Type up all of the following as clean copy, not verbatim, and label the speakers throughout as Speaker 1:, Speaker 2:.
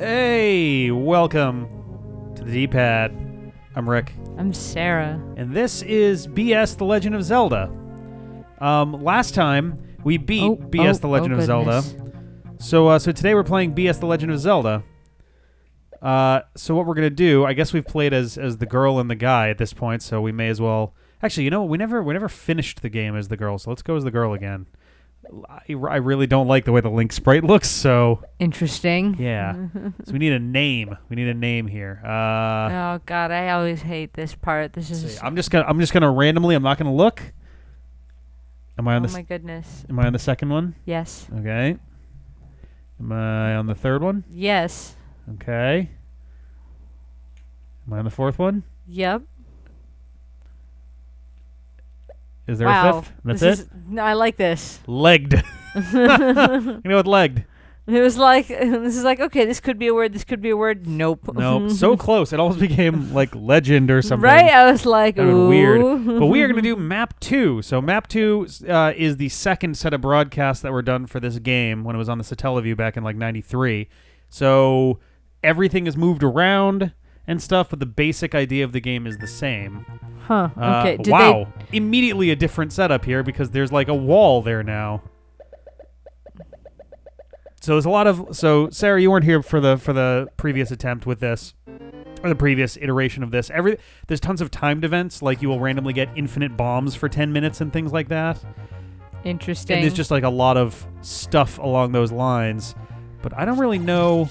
Speaker 1: Hey, welcome to the D-Pad. I'm Rick.
Speaker 2: I'm Sarah.
Speaker 1: And this is BS The Legend of Zelda. Last time, we beat BS The Legend of Zelda. So today we're playing BS The Legend of Zelda. So what we're going to do, I guess we've played as the girl and the guy at this point, so we may as well... Actually, you know what? We never finished the game as the girl, so let's go as the girl again. I really don't like the way the Link sprite looks, so...
Speaker 2: Interesting.
Speaker 1: Yeah. So we need a name. We need a name here.
Speaker 2: Oh God, I always hate this part. This is...
Speaker 1: I'm just gonna randomly, I'm not gonna look. Am I on
Speaker 2: my goodness.
Speaker 1: Am I on the second one?
Speaker 2: Yes.
Speaker 1: Okay. Am I on the third one?
Speaker 2: Yes.
Speaker 1: Okay. Am I on the fourth one?
Speaker 2: Yep.
Speaker 1: Is there a fifth? That's it?
Speaker 2: No, I like this.
Speaker 1: Legged. You know what legged?
Speaker 2: It was like, this is like, okay, this could be a word, this could be a word. Nope.
Speaker 1: Nope. So close. It almost became like legend or something.
Speaker 2: Right? I was like, ooh.
Speaker 1: Weird. But we are going to do MAP2. So MAP2 is the second set of broadcasts that were done for this game when it was on the Satellaview back in like 93. So everything is moved around and stuff, but the basic idea of the game is the same.
Speaker 2: Huh. Okay.
Speaker 1: Wow. Immediately a different setup here because there's like a wall there now. So there's a lot of... So, Sarah, you weren't here for the previous attempt with this, or the previous iteration of this. There's tons of timed events, like you will randomly get infinite bombs for 10 minutes and things like that.
Speaker 2: Interesting.
Speaker 1: And there's just like a lot of stuff along those lines. But I don't really know...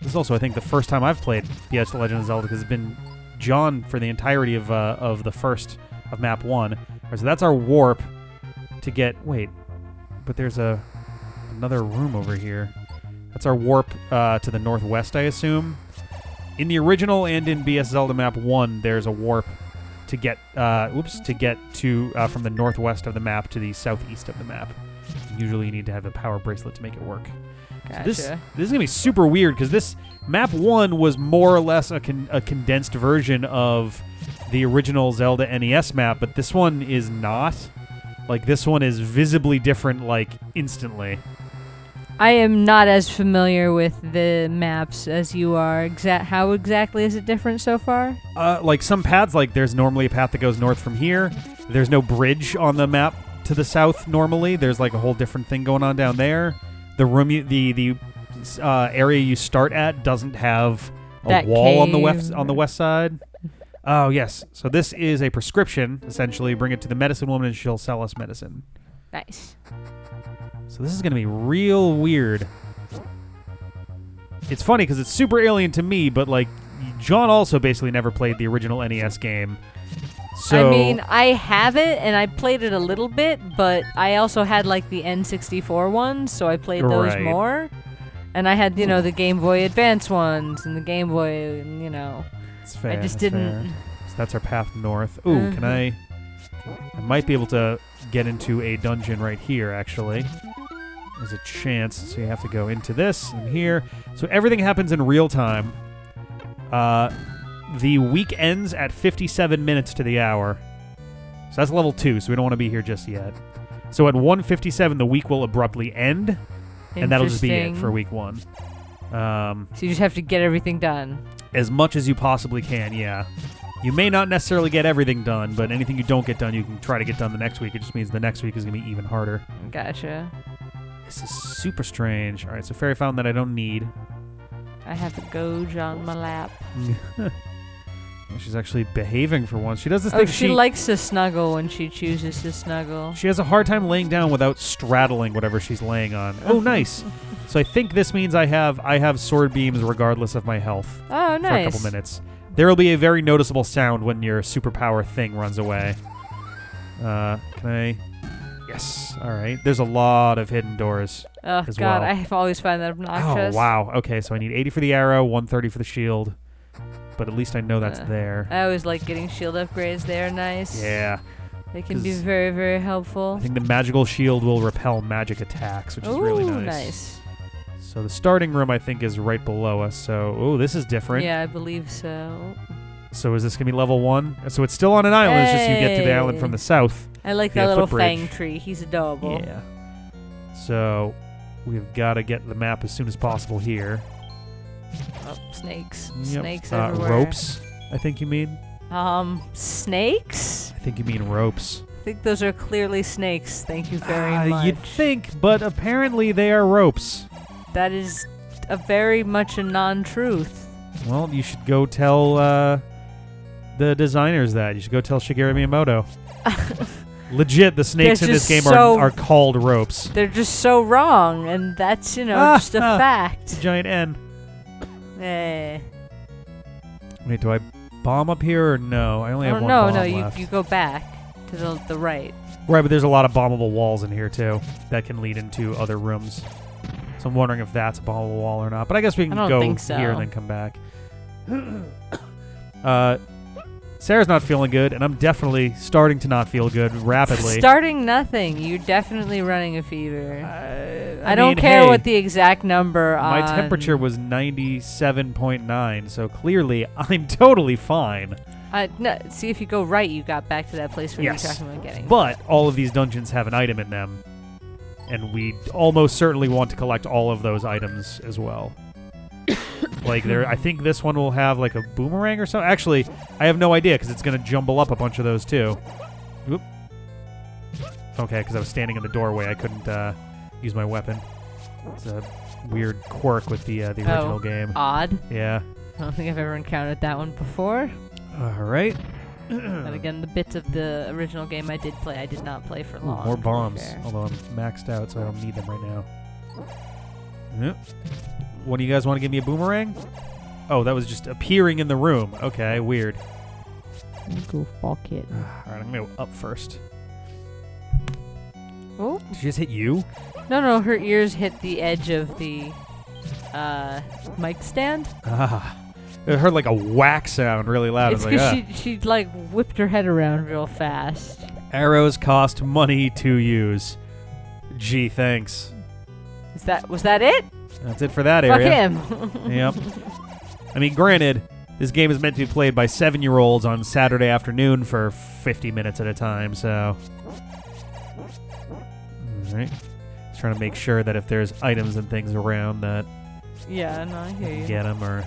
Speaker 1: This is also, I think, the first time I've played BS The Legend of Zelda, because it's been John for the entirety of the first of map 1. Right, so that's our warp to get... Wait, but there's another room over here. That's our warp to the northwest, I assume. In the original and in BS Zelda map 1, there's a warp to get to from the northwest of the map to the southeast of the map. Usually you need to have a power bracelet to make it work.
Speaker 2: Gotcha.
Speaker 1: So this is going to be super weird because this map 1 was more or less a condensed version of the original Zelda NES map, but this one is not. Like, this one is visibly different, like, instantly.
Speaker 2: I am not as familiar with the maps as you are. How exactly is it different so far?
Speaker 1: Like, some paths, like, there's normally a path that goes north from here. There's no bridge on the map to the south normally. There's, like, a whole different thing going on down there. The room, the area you start at doesn't have a wall on the west side. Oh, yes. So this is a prescription, essentially. Bring it to the medicine woman and she'll sell us medicine.
Speaker 2: Nice.
Speaker 1: So this is going to be real weird. It's funny because it's super alien to me, but, like, John also basically never played the original NES game. So,
Speaker 2: I mean, I have it, and I played it a little bit, but I also had, like, the N64 ones, so I played those more. And I had, the Game Boy Advance ones, and the Game Boy,
Speaker 1: It's fair,
Speaker 2: I just didn't...
Speaker 1: Fair. So that's our path north. Ooh, can I might be able to get into a dungeon right here, actually. There's a chance, so you have to go into this and here. So everything happens in real time. The week ends at 57 minutes to the hour. So that's level 2, so we don't want to be here just yet. So at 1:57, the week will abruptly end, and that'll just be it for week 1.
Speaker 2: So you just have to get everything done.
Speaker 1: As much as you possibly can, yeah. You may not necessarily get everything done, but anything you don't get done, you can try to get done the next week. It just means the next week is going to be even harder.
Speaker 2: Gotcha.
Speaker 1: This is super strange. All right, so fairy fountain that I don't need.
Speaker 2: I have to Goge on my lap.
Speaker 1: She's actually behaving for once. She does this thing.
Speaker 2: She likes to snuggle when she chooses to snuggle.
Speaker 1: She has a hard time laying down without straddling whatever she's laying on. Oh, nice. So I think this means I have sword beams regardless of my health.
Speaker 2: Oh, nice.
Speaker 1: For a couple minutes. There will be a very noticeable sound when your superpower thing runs away. Can I... Yes. All right. There's a lot of hidden doors.
Speaker 2: Oh,
Speaker 1: as
Speaker 2: God.
Speaker 1: well.
Speaker 2: I've always found that obnoxious.
Speaker 1: Oh, wow. Okay, so I need 80 for the arrow, 130 for the shield. But at least I know that's there.
Speaker 2: I always like getting shield upgrades. They're nice.
Speaker 1: Yeah.
Speaker 2: They can be very, very helpful.
Speaker 1: I think the magical shield will repel magic attacks, which is really nice. So the starting room, I think, is right below us. So, this is different.
Speaker 2: Yeah, I believe so.
Speaker 1: So is this going to be level 1? So it's still on an island. It's just you get to the island from the south.
Speaker 2: I like that little fang tree. He's adorable.
Speaker 1: Yeah. So we've got to get the map as soon as possible here.
Speaker 2: Oh, snakes.
Speaker 1: Yep.
Speaker 2: Snakes everywhere.
Speaker 1: Ropes, I think you mean.
Speaker 2: Snakes?
Speaker 1: I think you mean ropes.
Speaker 2: I think those are clearly snakes. Thank you very much.
Speaker 1: You'd think, but apparently they are ropes.
Speaker 2: That is very much a non-truth.
Speaker 1: Well, you should go tell the designers that. You should go tell Shigeru Miyamoto. Legit, the snakes in this game are called ropes.
Speaker 2: They're just so wrong, and that's, just a fact.
Speaker 1: It's a giant N.
Speaker 2: Eh.
Speaker 1: Wait, do I bomb up here or no? I only have one bomb left.
Speaker 2: You go back to the right.
Speaker 1: Right, but there's a lot of bombable walls in here, too, that can lead into other rooms. So I'm wondering if that's a bombable wall or not. But I guess we can go here and then come back. Sarah's not feeling good, and I'm definitely starting to not feel good rapidly.
Speaker 2: Starting nothing. You're definitely running a fever. I don't care what the exact number
Speaker 1: my temperature was 97.9, so clearly I'm totally fine.
Speaker 2: No, see, if you go right, you got back to that place where you were talking about getting.
Speaker 1: But all of these dungeons have an item in them, and we almost certainly want to collect all of those items as well. I think this one will have like a boomerang or something. Actually, I have no idea because it's going to jumble up a bunch of those too. Oop. Okay, because I was standing in the doorway, I couldn't use my weapon. It's a weird quirk with the original game.
Speaker 2: Odd.
Speaker 1: Yeah.
Speaker 2: I don't think I've ever encountered that one before.
Speaker 1: All right.
Speaker 2: And again, the bits of the original game I did play, I did not play for long.
Speaker 1: More bombs, although I'm maxed out, so I don't need them right now. Yep. What do you guys want to give me a boomerang? Oh, that was just appearing in the room. Okay, weird.
Speaker 2: Go fuck it.
Speaker 1: All right, I'm going to go up first.
Speaker 2: Oh?
Speaker 1: Did she just hit you?
Speaker 2: No, her ears hit the edge of the mic stand.
Speaker 1: It heard like a whack sound really loud.
Speaker 2: It's because she whipped her head around real fast.
Speaker 1: Arrows cost money to use. Gee, thanks.
Speaker 2: Was that it?
Speaker 1: That's it for that area.
Speaker 2: Fuck him.
Speaker 1: Yep. I mean, granted, this game is meant to be played by 7-year-olds on Saturday afternoon for 50 minutes at a time, so... Alright. Just trying to make sure that if there's items and things around that...
Speaker 2: Yeah, no, I hear you.
Speaker 1: Get them, or...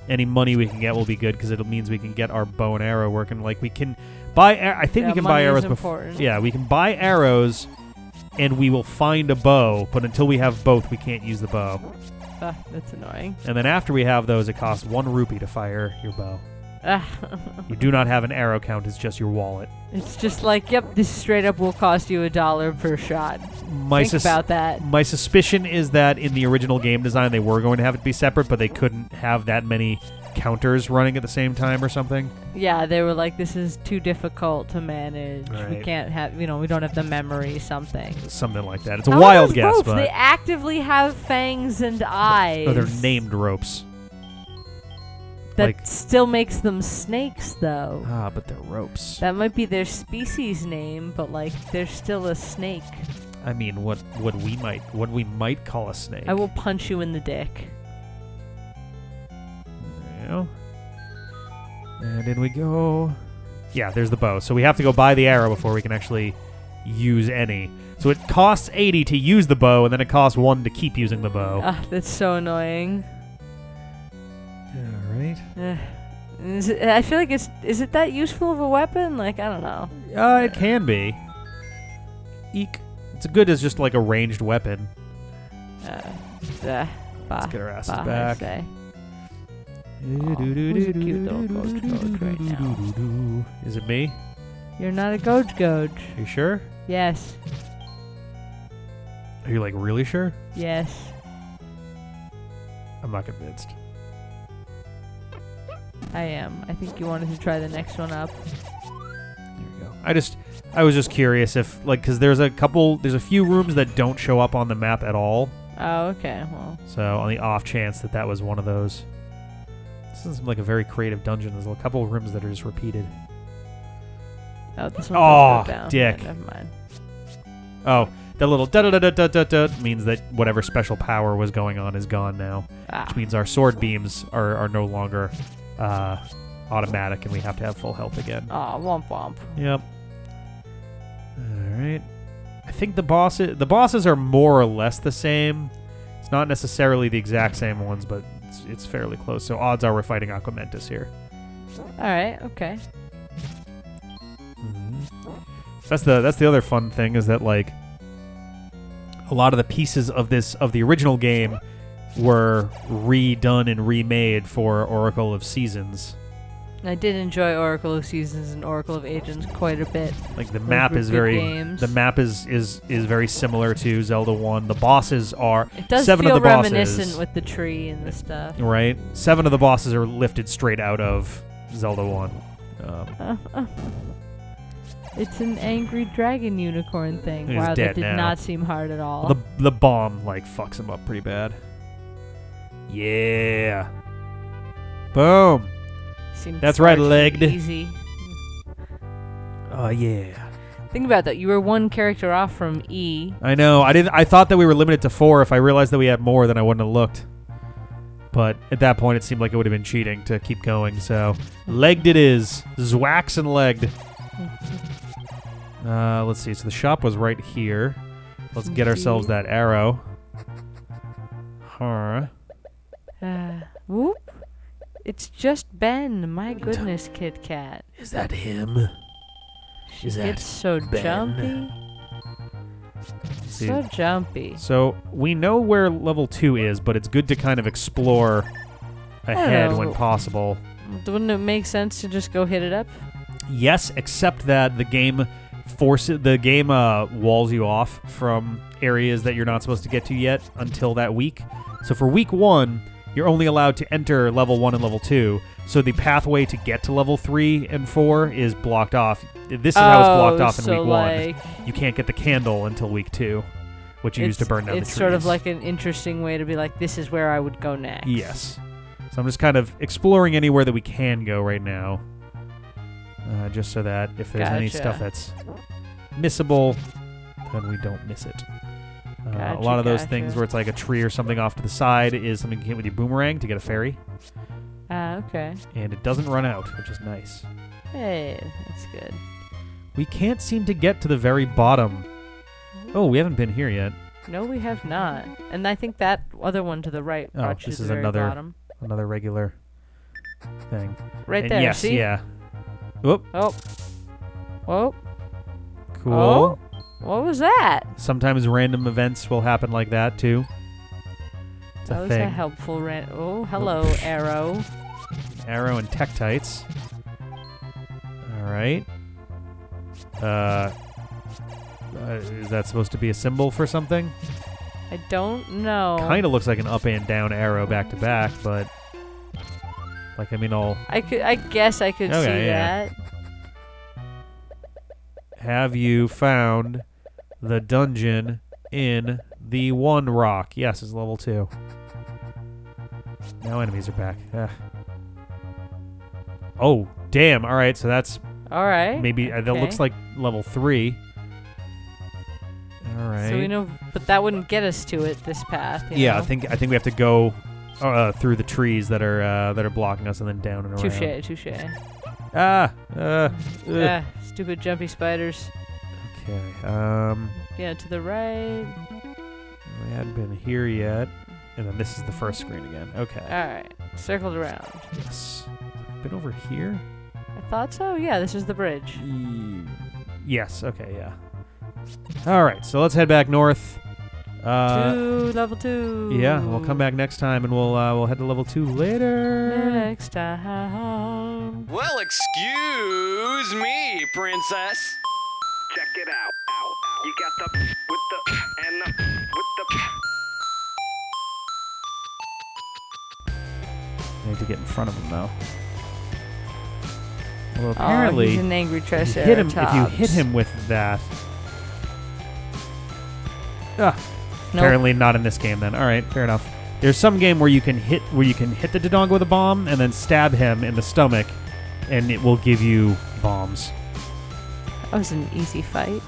Speaker 1: Any money we can get will be good, because it means we can get our bow and arrow working. Like, we can buy... I think we can buy arrows before... Yeah, we can buy arrows... And we will find a bow, but until we have both, we can't use the bow.
Speaker 2: That's annoying.
Speaker 1: And then after we have those, it costs 1 rupee to fire your bow. You do not have an arrow count, it's just your wallet.
Speaker 2: It's just like, yep, this straight up will cost you $1 per shot. Think about that.
Speaker 1: My suspicion is that in the original game design, they were going to have it be separate, but they couldn't have that many counters running at the same time or something.
Speaker 2: Yeah, they were like, this is too difficult to manage.
Speaker 1: Right.
Speaker 2: We can't have, we don't have the memory, something
Speaker 1: like that. It's a wild guess,
Speaker 2: ropes?
Speaker 1: But
Speaker 2: they actively have fangs and eyes.
Speaker 1: Oh, they're named ropes.
Speaker 2: That still makes them snakes, though.
Speaker 1: But they're ropes.
Speaker 2: That might be their species name, but they're still a snake.
Speaker 1: I mean, what we might call a snake.
Speaker 2: I will punch you in the dick.
Speaker 1: And in we go. Yeah, there's the bow. So we have to go buy the arrow before we can actually use any. So it costs 80 to use the bow, and then it costs 1 to keep using the bow.
Speaker 2: That's so annoying.
Speaker 1: All right.
Speaker 2: I feel like is it that useful of a weapon? I don't know.
Speaker 1: It can be. Eek. It's good as just like a ranged weapon.
Speaker 2: Let's
Speaker 1: get our asses back.
Speaker 2: Who's a cute little Goj right now?
Speaker 1: Is it me?
Speaker 2: You're not a Goj.
Speaker 1: Are you sure?
Speaker 2: Yes.
Speaker 1: Are you really sure?
Speaker 2: Yes.
Speaker 1: I'm not convinced.
Speaker 2: I am. I think you wanted to try the next one up.
Speaker 1: There you go. I was just curious if because there's a few rooms that don't show up on the map at all.
Speaker 2: Oh, okay. Well.
Speaker 1: So on the off chance that was one of those. This doesn't seem like a very creative dungeon. There's a couple of rooms that are just repeated.
Speaker 2: Oh, this one does go down.
Speaker 1: Dick.
Speaker 2: Yeah, never mind.
Speaker 1: Oh, that little da-da-da-da-da-da means that whatever special power was going on is gone now. Which means our sword beams are no longer automatic, and we have to have full health again.
Speaker 2: Womp womp.
Speaker 1: Yep. All right. I think the bosses are more or less the same. It's not necessarily the exact same ones, but it's fairly close. So odds are we're fighting Aquamentus here.
Speaker 2: All right. Okay.
Speaker 1: That's the other fun thing is that like a lot of the pieces of the original game were redone and remade for Oracle of Seasons.
Speaker 2: I did enjoy Oracle of Seasons and Oracle of Ages quite a bit.
Speaker 1: Like the
Speaker 2: Those
Speaker 1: map
Speaker 2: were
Speaker 1: is
Speaker 2: good
Speaker 1: very
Speaker 2: games.
Speaker 1: the map is very similar to Zelda 1. The bosses are
Speaker 2: It does
Speaker 1: 7
Speaker 2: feel
Speaker 1: of the bosses,
Speaker 2: reminiscent with the tree and the stuff.
Speaker 1: right? 7 of the bosses are lifted straight out of Zelda 1.
Speaker 2: It's an angry dragon unicorn thing.
Speaker 1: He's
Speaker 2: Wow,
Speaker 1: dead
Speaker 2: that did
Speaker 1: now.
Speaker 2: not seem hard at all.
Speaker 1: The bomb like fucks him up pretty bad. Yeah. Boom.
Speaker 2: Seemed
Speaker 1: That's
Speaker 2: far
Speaker 1: right,
Speaker 2: too
Speaker 1: legged.
Speaker 2: Easy.
Speaker 1: Oh yeah.
Speaker 2: Think about that. You were one character off from E.
Speaker 1: I know. I thought that we were limited to 4. If I realized that we had more, then I wouldn't have looked. But at that point, it seemed like it would have been cheating to keep going. So, legged it is. Zwax and legged. Let's see. So the shop was right here. Let's get ourselves that arrow. Huh.
Speaker 2: Whoop. It's just Ben. My goodness, Kit Kat.
Speaker 1: Is that him? Is that
Speaker 2: It's so
Speaker 1: Ben?
Speaker 2: jumpy.
Speaker 1: See.
Speaker 2: So jumpy.
Speaker 1: So we know where level 2 is, but it's good to kind of explore ahead when possible.
Speaker 2: Wouldn't it make sense to just go hit it up?
Speaker 1: Yes, except that the game walls you off from areas that you're not supposed to get to yet until that week. So for week 1, you're only allowed to enter level 1 and level 2. So the pathway to get to level 3 and 4 is blocked off. This is how it's blocked off in week 1. You can't get the candle until week 2, which you use to burn down the trees.
Speaker 2: It's sort of like an interesting way to be like, this is where I would go next.
Speaker 1: Yes. So I'm just kind of exploring anywhere that we can go right now. Just so that if there's any stuff that's missable, then we don't miss it. A lot of those things where it's like a tree or something off to the side is something you can hit with your boomerang to get a fairy.
Speaker 2: Okay.
Speaker 1: And it doesn't run out, which is nice.
Speaker 2: Hey, that's good.
Speaker 1: We can't seem to get to the very bottom. Oh, we haven't been here yet.
Speaker 2: No, we have not. And I think that other one to the right brought you
Speaker 1: this
Speaker 2: to
Speaker 1: is
Speaker 2: the very bottom.
Speaker 1: another regular thing.
Speaker 2: Right
Speaker 1: And
Speaker 2: there,
Speaker 1: yes,
Speaker 2: see?
Speaker 1: yeah. Whoop.
Speaker 2: Oh. Whoa.
Speaker 1: Cool.
Speaker 2: Oh. What was that?
Speaker 1: Sometimes random events will happen like that, too. It's
Speaker 2: That
Speaker 1: a
Speaker 2: was
Speaker 1: thing.
Speaker 2: a helpful Oh, hello, arrow.
Speaker 1: Arrow and Tektites. All right. Is that supposed to be a symbol for something?
Speaker 2: I don't know.
Speaker 1: Kind of looks like an up and down arrow back to back, but like
Speaker 2: I guess I could see that.
Speaker 1: Have you found the dungeon in the one rock? Yes, it's level 2. Now enemies are back. Oh, damn. All right, so that's
Speaker 2: All right.
Speaker 1: maybe that looks like level 3. All right.
Speaker 2: So we know, but that wouldn't get us to it. This path. You know?
Speaker 1: I think we have to go through the trees that are blocking us and then down and around.
Speaker 2: Touche. Stupid jumpy spiders.
Speaker 1: Okay.
Speaker 2: Yeah, to the right.
Speaker 1: We hadn't been here yet, and then this is the first screen again. Okay.
Speaker 2: All right. Circled around.
Speaker 1: Yes. Been over here?
Speaker 2: I thought so. Yeah, this is the bridge.
Speaker 1: Yes. Okay. Yeah. All right. So let's head back north.
Speaker 2: To level 2.
Speaker 1: Yeah, we'll come back next time, and we'll head to level 2 later.
Speaker 2: Next time.
Speaker 3: Well, excuse me, princess.
Speaker 4: Check it out. You got the with the and the with the.
Speaker 1: I need to get in front of him though. Well, apparently,
Speaker 2: he's an angry trash
Speaker 1: if you hit him with that. Apparently not in this game then. All right, fair enough. There's some game where you can hit the Dodongo with a bomb and then stab him in the stomach, and it will give you bombs.
Speaker 2: That was an easy fight.